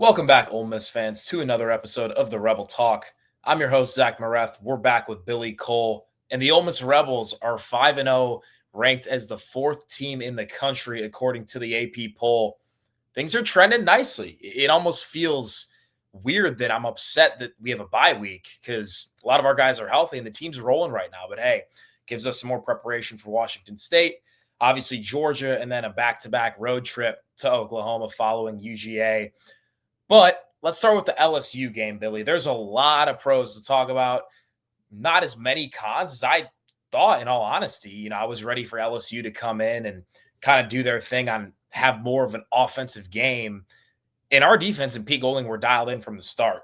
Welcome back, Ole Miss fans, to another episode of the Rebel Talk. I'm your host, Zach Moreth. We're back with Billy Kuhl, and the Ole Miss Rebels are 5-0, ranked as the fourth team in the country, according to the AP poll. Things are trending nicely. It almost feels weird that I'm upset that we have a bye week because a lot of our guys are healthy and the team's rolling right now. But hey, gives us some more preparation for Washington State, obviously Georgia, and then a back-to-back road trip to Oklahoma following UGA. But let's start with the LSU game, Billy. There's a lot of pros to talk about, not as many cons as I thought, in all honesty. I was ready for LSU to come in and kind of do their thing have more of an offensive game. And our defense and Pete Golding were dialed in from the start.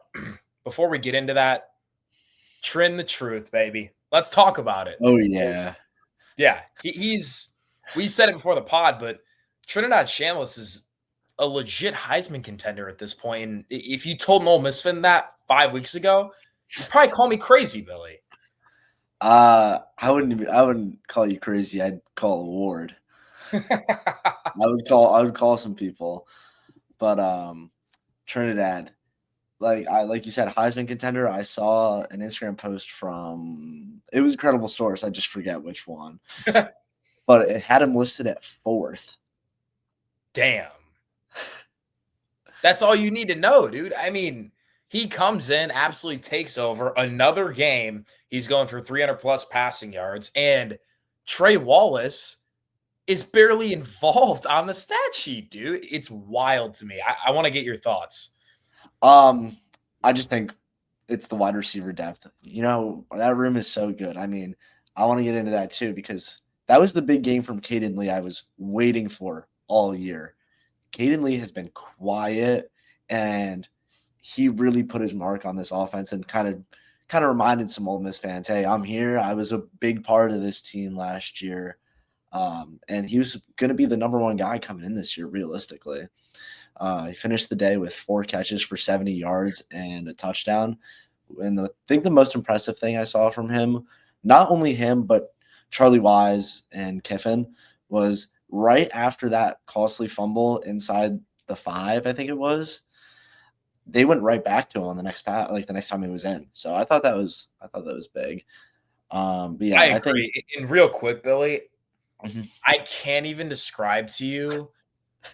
Before we get into that, Trin the truth, baby. Let's talk about it. Oh, yeah. Yeah, we said it before the pod, but Trinidad Shamlis is a legit Heisman contender at this point. And if you told an Ole Miss fan that 5 weeks ago, you'd probably call me crazy, Billy. I wouldn't call you crazy. I'd call a ward. I would call some people. But Trinidad, like you said, Heisman contender. I saw an Instagram post it was a credible source. I just forget which one. But it had him listed at 4th. Damn. That's all you need to know, dude. I mean, he comes in, absolutely takes over another game. He's going for 300-plus passing yards, and Trey Wallace is barely involved on the stat sheet, dude. It's wild to me. I want to get your thoughts. I just think it's the wide receiver depth. That room is so good. I mean, I want to get into that too because that was the big game from Caden Lee I was waiting for all year. Caden Lee has been quiet, and he really put his mark on this offense and kind of reminded some Ole Miss fans, hey, I'm here. I was a big part of this team last year. And he was going to be the number one guy coming in this year, realistically. He finished the day with 4 catches for 70 yards and a touchdown. And I think the most impressive thing I saw from him, not only him, but Charlie Wise and Kiffin, was right after that costly fumble inside the 5, I think it was, they went right back to him on the next pass, like the next time he was in. So I thought that was big. But yeah, I agree. And real quick, Billy, Mhm. I can't even describe to you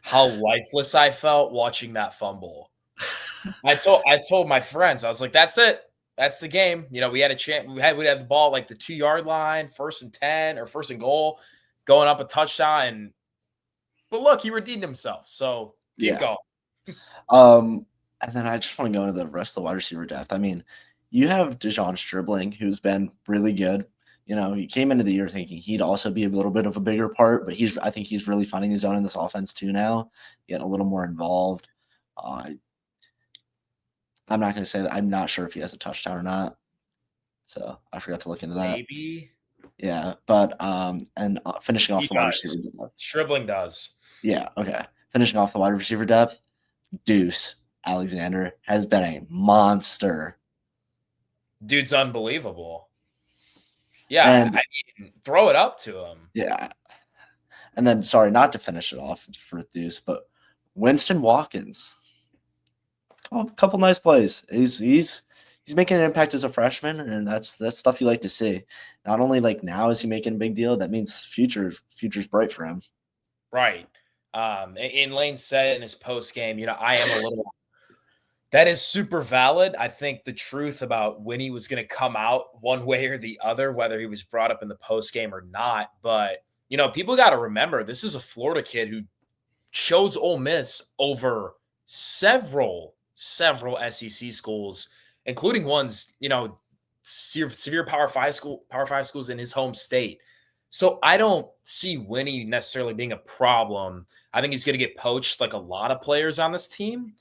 how lifeless I felt watching that fumble. I told my friends, I was like, that's it. That's the game. We had a chance. We had the ball like the 2-yard line, 1st and 10 or 1st and goal, going up a touchdown. But look, he redeemed himself. So keep going. And then I just want to go into the rest of the wide receiver depth. I mean, you have Dejon Stribling, who's been really good. He came into the year thinking he'd also be a little bit of a bigger part, but I think he's really finding his own in this offense too now, getting a little more involved. I'm not going to say that. I'm not sure if he has a touchdown or not. So I forgot to look into that. Maybe. Yeah, but and finishing off the wide receiver depth. Stribling does. Yeah, okay. Finishing off the wide receiver depth, Deuce Alexander has been a monster. Dude's unbelievable. Yeah, I mean, throw it up to him. Yeah. And then, sorry, not to finish it off for Deuce, but Winston Watkins. A couple nice plays. He's making an impact as a freshman, and that's stuff you like to see. Not only like now is he making a big deal, that means future's bright for him. Right. And Lane said in his post game, I am a little. That is super valid. I think the truth about when he was going to come out one way or the other, whether he was brought up in the post game or not. But, people got to remember this is a Florida kid who chose Ole Miss over several SEC schools, including ones, severe Power 5 schools in his home state. So I don't see Winnie necessarily being a problem. I think he's going to get poached like a lot of players on this team.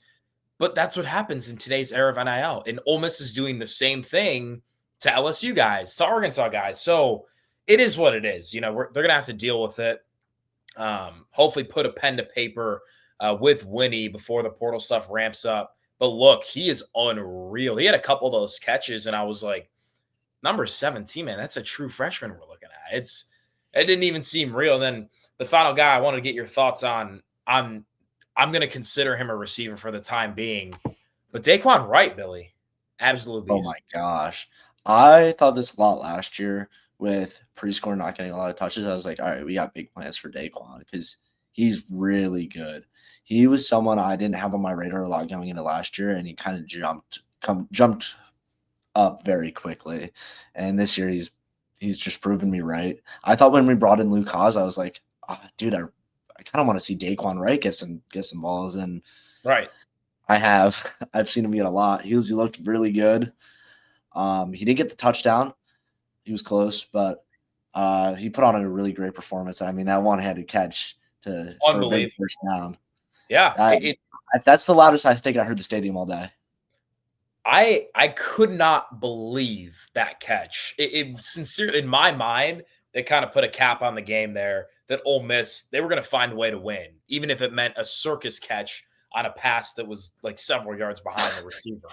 But that's what happens in today's era of NIL. And Ole Miss is doing the same thing to LSU guys, to Arkansas guys. So it is what it is. They're going to have to deal with it. Hopefully put a pen to paper with Winnie before the portal stuff ramps up. But look, he is unreal. He had a couple of those catches, and I was like, number 17, man, that's a true freshman we're looking at. It didn't even seem real. And then the final guy I wanted to get your thoughts on I'm going to consider him a receiver for the time being. But Daquan Wright, Billy, absolute Oh my beast. gosh. I thought this a lot last year with Prescore not getting a lot of touches. I was like, all right, we got big plans for Daquan because he's really good. He was someone I didn't have on my radar a lot going into last year, and he kind of jumped up very quickly. And this year he's just proven me right. I thought when we brought in Luke Haas, I was like, dude, I kind of want to see Daquan Wright get some balls, and Right. I've seen him get a lot. He looked really good. He didn't get the touchdown. He was close, but he put on a really great performance. I mean, that one-handed catch for a big first down. Yeah. That's the loudest I think I heard the stadium all day. I could not believe that catch. It sincerely, in my mind, it kind of put a cap on the game there that Ole Miss, they were going to find a way to win, even if it meant a circus catch on a pass that was like several yards behind the receiver.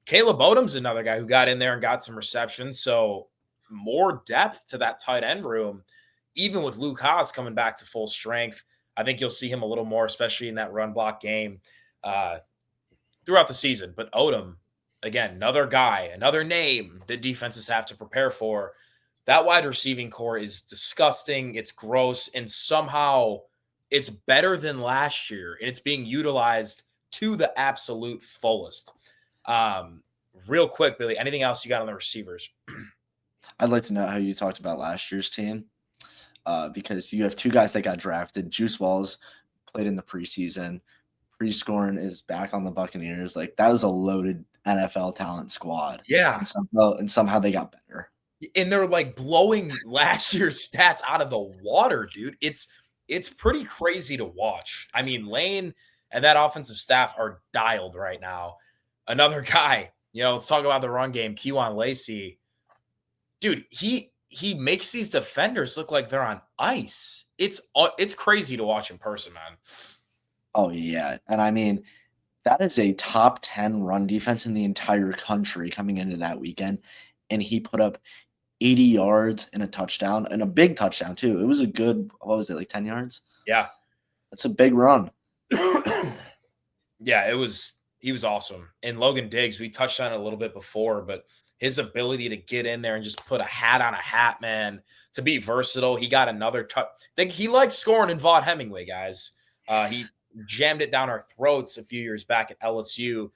Caleb Odom's another guy who got in there and got some receptions. So more depth to that tight end room, even with Luke Haas coming back to full strength. I think you'll see him a little more, especially in that run block game throughout the season. But Odom, again, another guy, another name that defenses have to prepare for. That wide receiving core is disgusting. It's gross. And somehow it's better than last year. And it's being utilized to the absolute fullest. Real quick, Billy, anything else you got on the receivers? I'd like to know how you talked about last year's team because you have two guys that got drafted. Juice Walls played in the preseason. Prescorn is back on the Buccaneers. Like, that was a loaded NFL talent squad. Yeah. And somehow they got better. And they're like blowing last year's stats out of the water, dude. It's pretty crazy to watch. I mean, Lane and that offensive staff are dialed right now. Another guy, let's talk about the run game. Kewan Lacey, dude, he makes these defenders look like they're on ice. It's crazy to watch in person, man. Oh yeah, and I mean, that is a top 10 run defense in the entire country coming into that weekend, and he put up 80 yards and a touchdown, and a big touchdown too. It was a good, what was it, like 10 yards? Yeah. That's a big run. Yeah, he was awesome. And Logan Diggs, we touched on it a little bit before, but his ability to get in there and just put a hat on a hat, man, to be versatile. He got another touch. He likes scoring in Vaught-Hemingway, guys. He jammed it down our throats a few years back at LSU.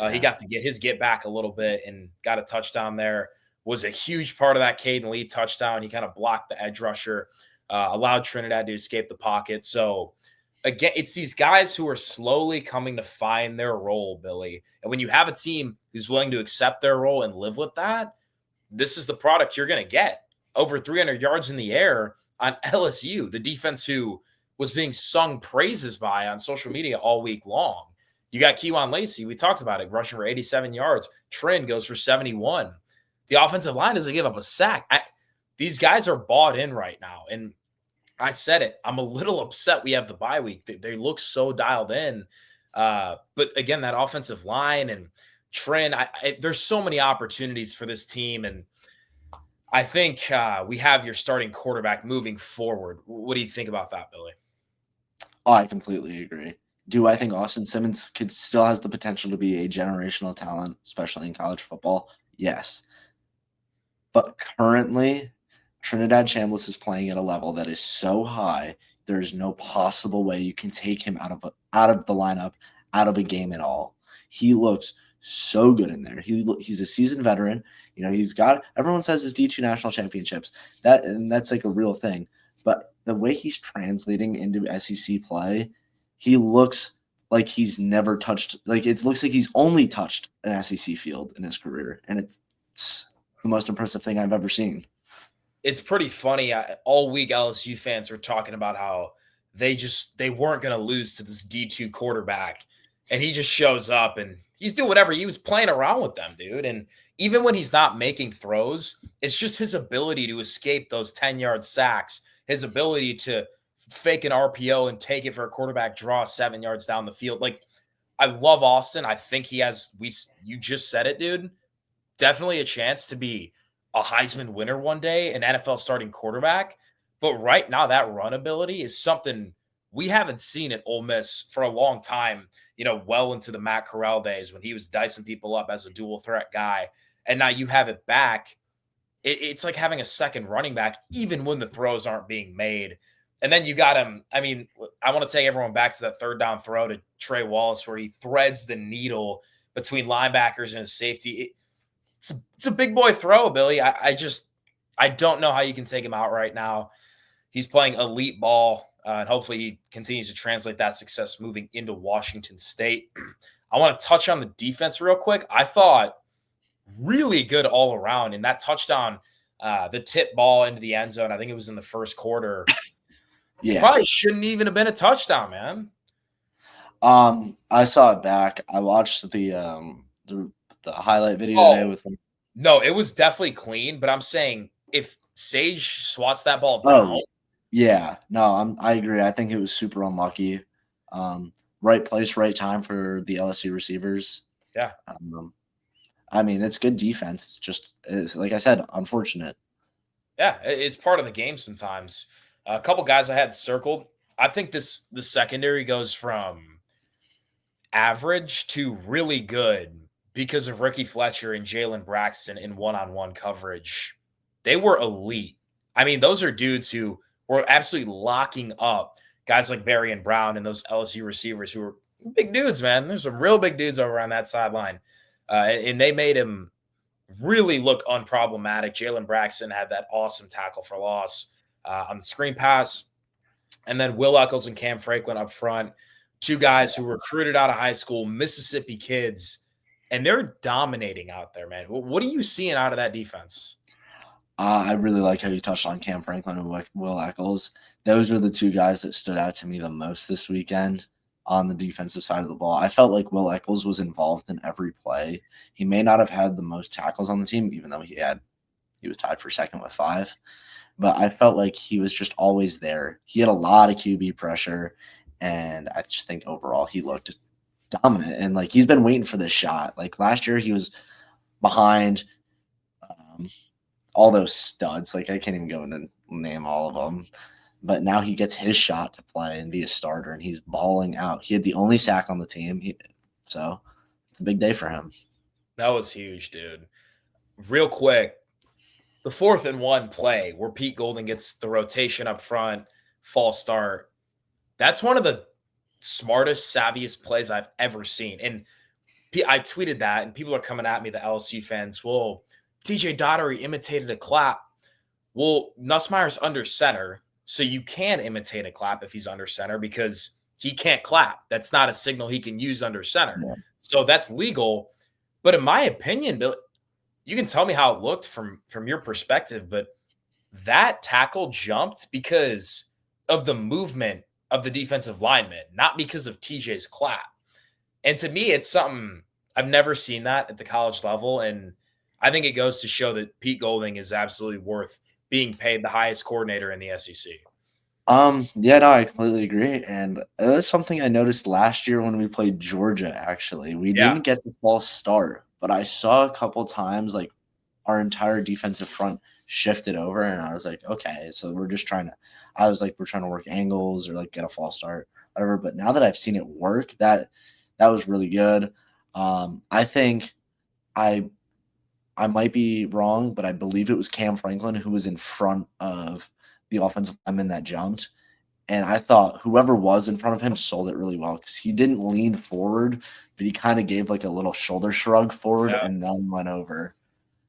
He got to get his get back a little bit and got a touchdown there. Was a huge part of that Caden Lee touchdown. He kind of blocked the edge rusher, allowed Trinidad to escape the pocket. So, again, it's these guys who are slowly coming to find their role, Billy. And when you have a team who's willing to accept their role and live with that, this is the product you're going to get. Over 300 yards in the air on LSU, the defense who was being sung praises by on social media all week long. You got Kewan Lacey. We talked about it, rushing for 87 yards. Trin goes for 71. The offensive line doesn't give up a sack. These guys are bought in right now. And I said it. I'm a little upset we have the bye week. They look so dialed in. But again, that offensive line and Trin, there's so many opportunities for this team. And I think we have your starting quarterback moving forward. What do you think about that, Billy? Oh, I completely agree. Do I think Austin Simmons still has the potential to be a generational talent, especially in college football? Yes. But currently, Trinidad Chambliss is playing at a level that is so high, there's no possible way you can take him out of the lineup, out of a game at all. He looks so good in there. He's a seasoned veteran. He's got, everyone says his D2 national championships. That's like a real thing. But the way he's translating into SEC play, he looks like he's never touched, like it looks like he's only touched an SEC field in his career. And it's the most impressive thing I've ever seen. It's pretty funny. All week, LSU fans were talking about how they weren't going to lose to this D2 quarterback. And he just shows up and he's doing whatever. He was playing around with them, dude. And even when he's not making throws, it's just his ability to escape those 10-yard sacks, his ability to fake an RPO and take it for a quarterback draw 7 yards down the field. Like, I love Austin. I think he has, you just said it, dude, definitely a chance to be a Heisman winner one day, an NFL starting quarterback. But right now, that run ability is something we haven't seen at Ole Miss for a long time, well into the Matt Corral days when he was dicing people up as a dual threat guy. And now you have it back. It's like having a second running back, even when the throws aren't being made. And then you got him. I mean, I want to take everyone back to that third down throw to Trey Wallace where he threads the needle between linebackers and a safety. It's a big boy throw, Billy. I don't know how you can take him out right now. He's playing elite ball, and hopefully he continues to translate that success moving into Washington State. I want to touch on the defense real quick. I thought really good all around in that touchdown, the tip ball into the end zone. I think it was in the first quarter. Yeah, probably shouldn't even have been a touchdown, man. I saw it back. I watched the highlight video today with him. No, it was definitely clean, but I'm saying if Sage swats that ball down. Yeah, no, I agree. I think it was super unlucky. Right place, right time for the LSU receivers. Yeah. I mean, it's good defense. It's like I said, unfortunate. Yeah, it's part of the game sometimes. A couple guys I had circled. I think the secondary goes from average to really good because of Ricky Fletcher and Jalen Braxton in one-on-one coverage. They were elite. I mean, those are dudes who were absolutely locking up guys like Barry and Brown and those LSU receivers who were big dudes, man. There's some real big dudes over on that sideline. And they made him really look unproblematic. Jalen Braxton had that awesome tackle for loss on the screen pass. And then Will Eccles and Cam Franklin up front, two guys who were recruited out of high school, Mississippi kids, and they're dominating out there, man. What are you seeing out of that defense? I really like how you touched on Cam Franklin and Will Eccles. Those were the two guys that stood out to me the most this weekend on the defensive side of the ball. I felt like Will Eccles was involved in every play. He may not have had the most tackles on the team, even though he was tied for second with 5. But I felt like he was just always there. He had a lot of QB pressure, and I just think overall he looked dominant. And like he's been waiting for this shot. Like last year he was behind all those studs. Like I can't even go and name all of them. But now he gets his shot to play and be a starter, and he's balling out. He had the only sack on the team, so it's a big day for him. That was huge, dude. Real quick, the 4th and 1 play where Pete Golding gets the rotation up front, false start. That's one of the smartest, savviest plays I've ever seen. And I tweeted that, and people are coming at me, the LSU fans. Well, TJ Daugherty imitated a clap. Well, Nussmeier's under center, so you can imitate a clap if he's under center because he can't clap. That's not a signal he can use under center. Yeah. So that's legal. But in my opinion, Bill, you can tell me how it looked from your perspective, but that tackle jumped because of the movement of the defensive lineman, not because of TJ's clap. And to me, it's something I've never seen that at the college level. And I think it goes to show that Pete Golding is absolutely worth being paid the highest coordinator in the SEC. Yeah, no, I completely agree. And it was something I noticed last year when we played Georgia, actually. We didn't get the false start, but I saw a couple times like our entire defensive front shifted over, and I was like, okay, so we're trying to work angles or like get a false start, whatever. But now that I've seen it work, that was really good. I think I might be wrong, but I believe it was Cam Franklin who was in front of the offensive lineman that jumped. And I thought whoever was in front of him sold it really well because he didn't lean forward, but he kind of gave like a little shoulder shrug forward and then went over.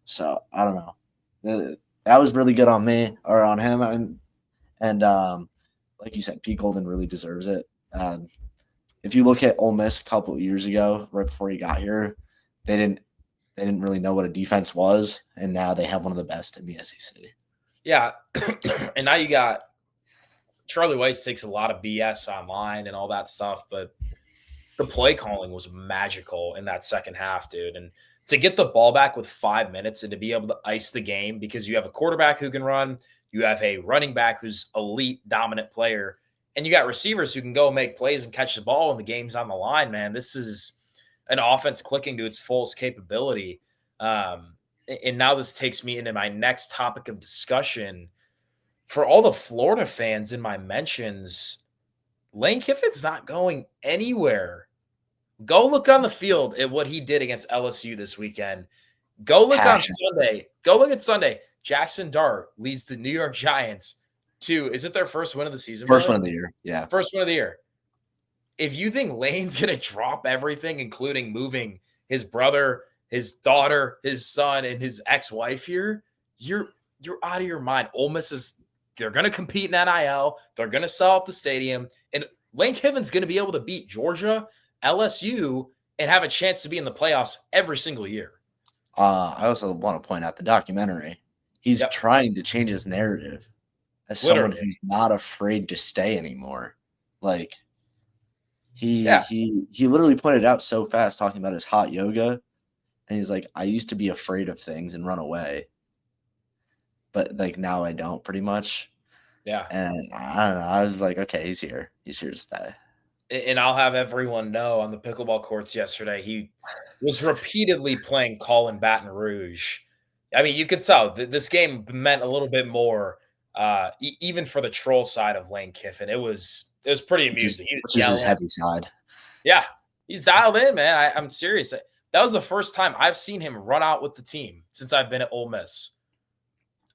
So I don't know. That was really good on me or on him. And like you said, Pete Golding really deserves it. If you look at Ole Miss a couple of years ago, right before he got here, they didn't really know what a defense was, and now they have one of the best in the SEC. Yeah, and now you got Charlie Weiss takes a lot of BS online and all that stuff, but the play calling was magical in that second half, dude. And to get the ball back with 5 minutes and to be able to ice the game because you have a quarterback who can run, you have a running back who's elite, dominant player, and you got receivers who can go make plays and catch the ball and the game's on the line, man. This is an offense clicking to its fullest capability. And now this takes me into my next topic of discussion. For all the Florida fans in my mentions, Lane Kiffin's not going anywhere. Go look on the field at what he did against LSU this weekend. Go look on Passion. Sunday. Go look at Sunday. Jackson Dart leads the New York Giants to, is it their first win of the season? First Billy? one of the year. Yeah. First one of the year. If you think Lane's going to drop everything, including moving his brother, his daughter, his son, and his ex-wife here, you're out of your mind. Ole Miss they're going to compete in NIL. They're going to sell out the stadium. And Lane Kiffin's going to be able to beat Georgia, LSU, and have a chance to be in the playoffs every single year. I also want to point out the documentary. He's trying to change his narrative as someone who's not afraid to stay anymore. Like he literally pointed out so fast talking about his hot yoga, and he's like, I used to be afraid of things and run away, but like now I don't, pretty much. Yeah. And I don't know. I was like, okay, he's here. He's here to stay. And I'll have everyone know on the pickleball courts yesterday, he was repeatedly playing call in Baton Rouge. I mean, you could tell this game meant a little bit more, even for the troll side of Lane Kiffin. It was pretty amusing. Which is his heavy side. Yeah, he's dialed in, man. I'm serious. That was the first time I've seen him run out with the team since I've been at Ole Miss.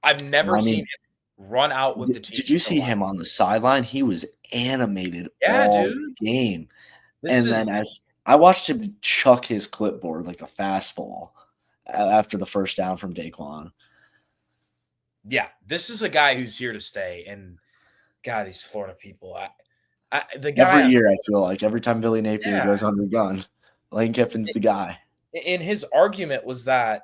I've never seen him run out with the team. Did you see him on the sideline? He was animated all game. Then as I watched him chuck his clipboard like a fastball after the first down from Daquan. Yeah, this is a guy who's here to stay. And God, these Florida people. Every year, I feel like every time Billy Napier goes under the gun, Lane Kiffin's the guy. And his argument was that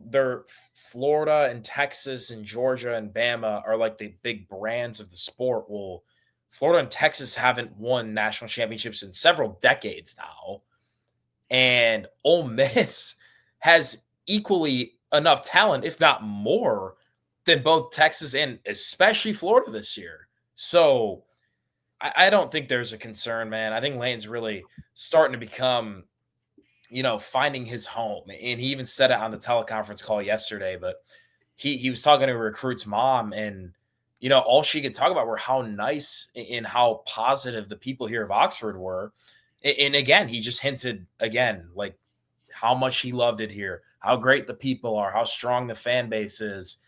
they're Florida and Texas and Georgia and Bama are like the big brands of the sport. Well, Florida and Texas haven't won national championships in several decades now. And Ole Miss has equally enough talent, if not more, than both Texas and especially Florida this year. So I don't think there's a concern, man. I think Lane's really starting to become, finding his home. And he even said it on the teleconference call yesterday, but he was talking to a recruit's mom, and, all she could talk about were how nice and how positive the people here of Oxford were. And again, he just hinted again, like how much he loved it here, how great the people are, how strong the fan base is.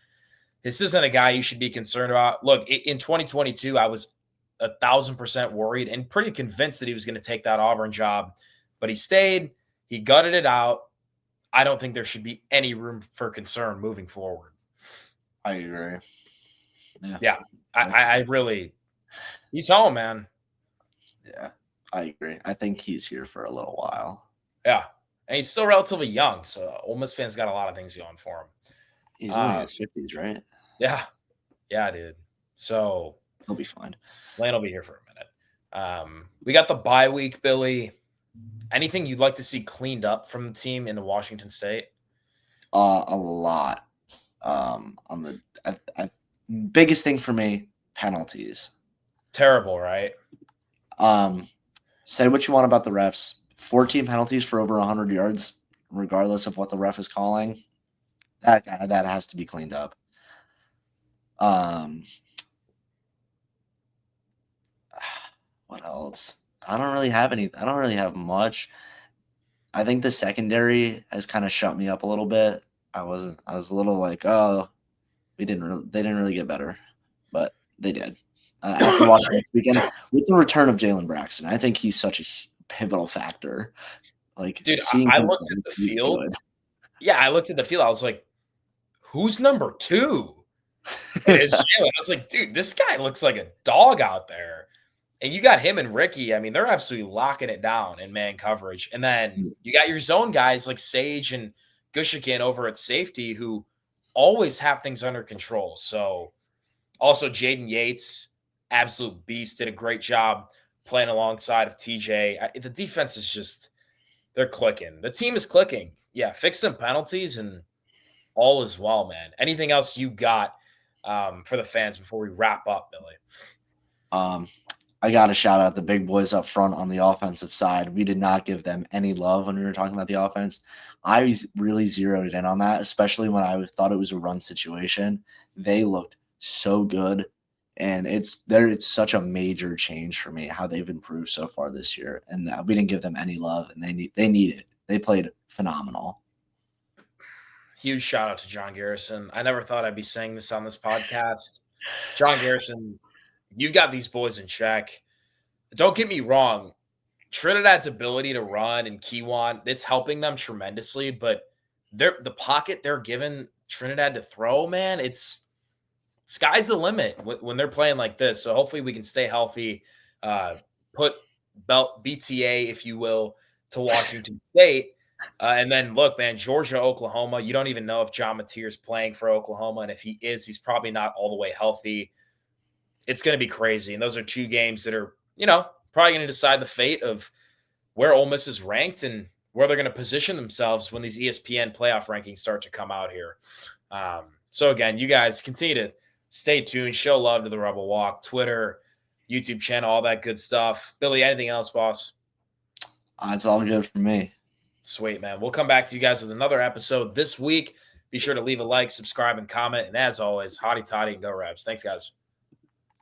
This isn't a guy you should be concerned about. Look, in 2022, I was 1,000% worried and pretty convinced that he was going to take that Auburn job, but he stayed. He gutted it out. I don't think there should be any room for concern moving forward. I agree. Yeah. I really, he's home, man. Yeah, I agree. I think he's here for a little while. Yeah. And he's still relatively young, so Ole Miss fans got a lot of things going for him. He's only in his 50s, right? Yeah. Yeah, dude. So he'll be fine. Lane will be here for a minute. We got the bye week, Billy. Anything you'd like to see cleaned up from the team in Washington State? A lot. On the biggest thing for me, penalties. Terrible, right? Say what you want about the refs. 14 penalties for over 100 yards, regardless of what the ref is calling. That has to be cleaned up. What else? I don't really have much. I think the secondary has kind of shut me up a little bit. I was a little like, oh, they didn't really get better, but they did. After watching this weekend with the return of Jalen Braxton, I think he's such a pivotal factor. Like, dude, I looked at the field. Good. Yeah, I looked at the field. I was like, who's number 2? And it's Jalen. I was like, dude, this guy looks like a dog out there. And you got him and Ricky. I mean, they're absolutely locking it down in man coverage. And then you got your zone guys like Sage and Gushikin over at safety who always have things under control. So also Jaden Yates, absolute beast, did a great job playing alongside of TJ. The defense is just, they're clicking. The team is clicking. Yeah, fix some penalties and all is well, man. Anything else you got for the fans before we wrap up, Billy? I got to shout out the big boys up front on the offensive side. We did not give them any love when we were talking about the offense. I really zeroed in on that, especially when I thought it was a run situation. They looked so good. And it's such a major change for me how they've improved so far this year. And we didn't give them any love, and they need it. They played phenomenal. Huge shout out to John Garrison. I never thought I'd be saying this on this podcast. John Garrison, you've got these boys in check. Don't get me wrong. Trinidad's ability to run and Kiwan, it's helping them tremendously, but the pocket they're giving Trinidad to throw, man, it's sky's the limit when they're playing like this. So hopefully we can stay healthy, put BTA, if you will, to Washington State. And then look, man, Georgia, Oklahoma, you don't even know if John Mateer is playing for Oklahoma. And if he is, he's probably not all the way healthy. It's going to be crazy. And those are two games that are, probably going to decide the fate of where Ole Miss is ranked and where they're going to position themselves when these ESPN playoff rankings start to come out here. So again, you guys continue to stay tuned, show love to the Rebel Walk, Twitter, YouTube channel, all that good stuff. Billy, anything else, boss? It's all good for me. Sweet, man. We'll come back to you guys with another episode this week. Be sure to leave a like, subscribe, and comment. And as always, hotty toddy and go Rebs. Thanks, guys.